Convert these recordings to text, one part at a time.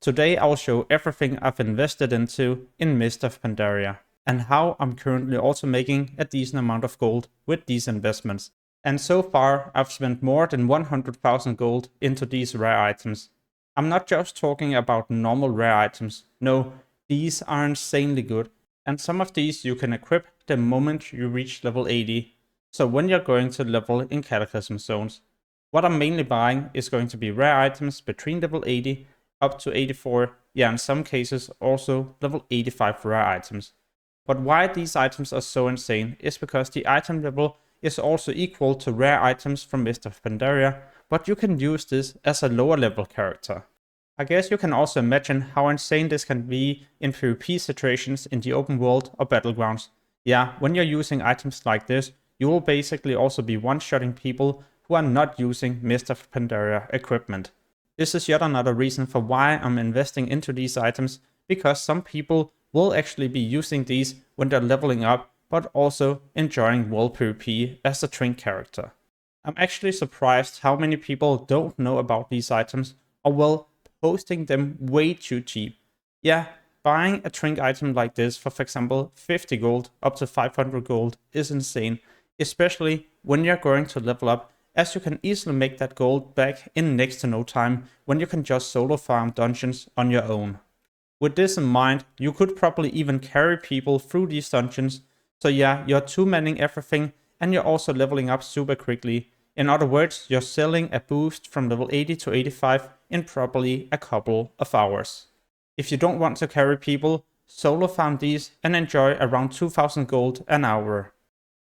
Today I'll show everything I've invested into in Mist of Pandaria, and how I'm currently also making a decent amount of gold with these investments. And so far I've spent more than 100,000 gold into these rare items. I'm not just talking about normal rare items, no, these are insanely good, and some of these you can equip the moment you reach level 80, so when you're going to level in Cataclysm zones. What I'm mainly buying is going to be rare items between level 80 up to 84, yeah, in some cases also level 85 rare items. But why these items are so insane is because the item level is also equal to rare items from Mist of Pandaria, but you can use this as a lower level character. I guess you can also imagine how insane this can be in PvP situations in the open world or battlegrounds. Yeah, when you're using items like this, you will basically also be one-shotting people who are not using Mist of Pandaria equipment. This is yet another reason for why I'm investing into these items, because some people will actually be using these when they're leveling up, but also enjoying world PvP as a Trink character. I'm actually surprised how many people don't know about these items, or well, posting them way too cheap. Yeah, buying a Trink item like this for example 50 gold up to 500 gold is insane, especially when you're going to level up, as you can easily make that gold back in next to no time when you can just solo farm dungeons on your own. With this in mind, you could probably even carry people through these dungeons, so yeah, you're two-manning everything and you're also leveling up super quickly. In other words, you're selling a boost from level 80 to 85 in probably a couple of hours. If you don't want to carry people, solo farm these and enjoy around 2000 gold an hour.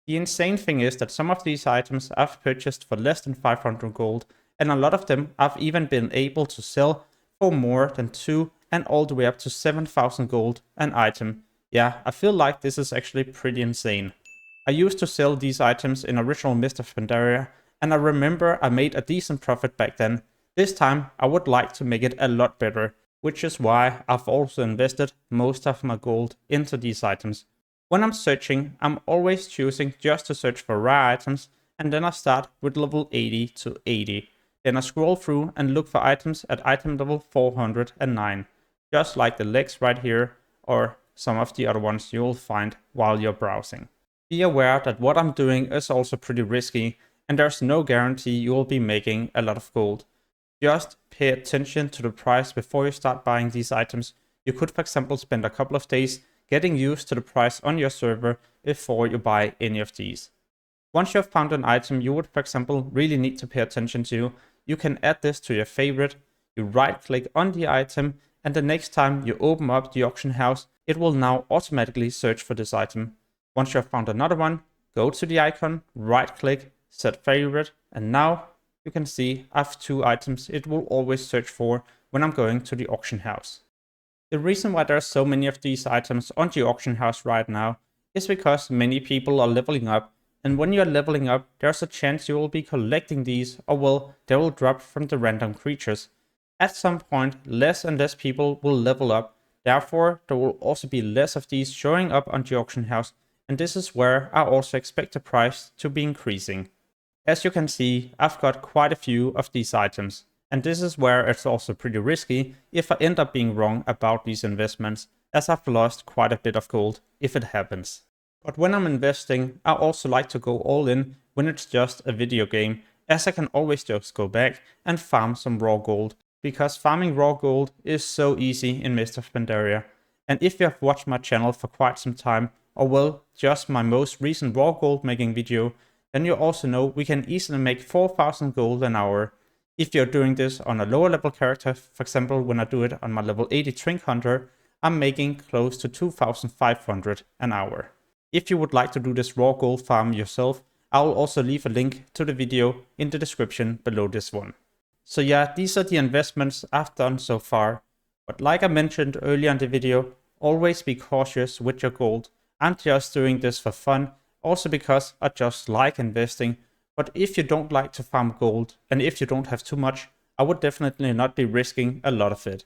The insane thing is that some of these items I've purchased for less than 500 gold, and a lot of them I've even been able to sell for more than 2 and all the way up to 7000 gold an item. Yeah, I feel like this is actually pretty insane. I used to sell these items in original Mist of Pandaria, and I remember I made a decent profit back then. This time I would like to make it a lot better, which is why I've also invested most of my gold into these items. When I'm searching, I'm always choosing just to search for rare items, and then I start with level 80 to 80. Then I scroll through and look for items at item level 409, just like the legs right here, or some of the other ones you'll find while you're browsing. Be aware that what I'm doing is also pretty risky, and there's no guarantee you will be making a lot of gold. Just pay attention to the price before you start buying these items. You could for example spend a couple of days getting used to the price on your server before you buy any of these. Once you have found an item you would for example really need to pay attention to, you can add this to your favorite, you right click on the item, and the next time you open up the auction house, it will now automatically search for this item. Once you have found another one, go to the icon, right click, set favorite, and now you can see I have 2 items it will always search for when I'm going to the auction house. The reason why there are so many of these items on the auction house right now is because many people are leveling up, and when you're leveling up there's a chance you will be collecting these, or well, they will drop from the random creatures. At some point less and less people will level up, therefore there will also be less of these showing up on the auction house, and this is where I also expect the price to be increasing. As you can see, I've got quite a few of these items, and this is where it's also pretty risky if I end up being wrong about these investments, as I've lost quite a bit of gold if it happens. But when I'm investing, I also like to go all in when it's just a video game, as I can always just go back and farm some raw gold, because farming raw gold is so easy in Mist of Pandaria. And if you have watched my channel for quite some time, or well, just my most recent raw gold making video, then you also know we can easily make 4000 gold an hour. If you're doing this on a lower level character, for example when I do it on my level 80 Trink Hunter, I'm making close to 2500 an hour. If you would like to do this raw gold farm yourself, I will also leave a link to the video in the description below this one. So yeah, these are the investments I've done so far, but like I mentioned earlier in the video, always be cautious with your gold. I'm just doing this for fun, also because I just like investing, but if you don't like to farm gold, and if you don't have too much, I would definitely not be risking a lot of it.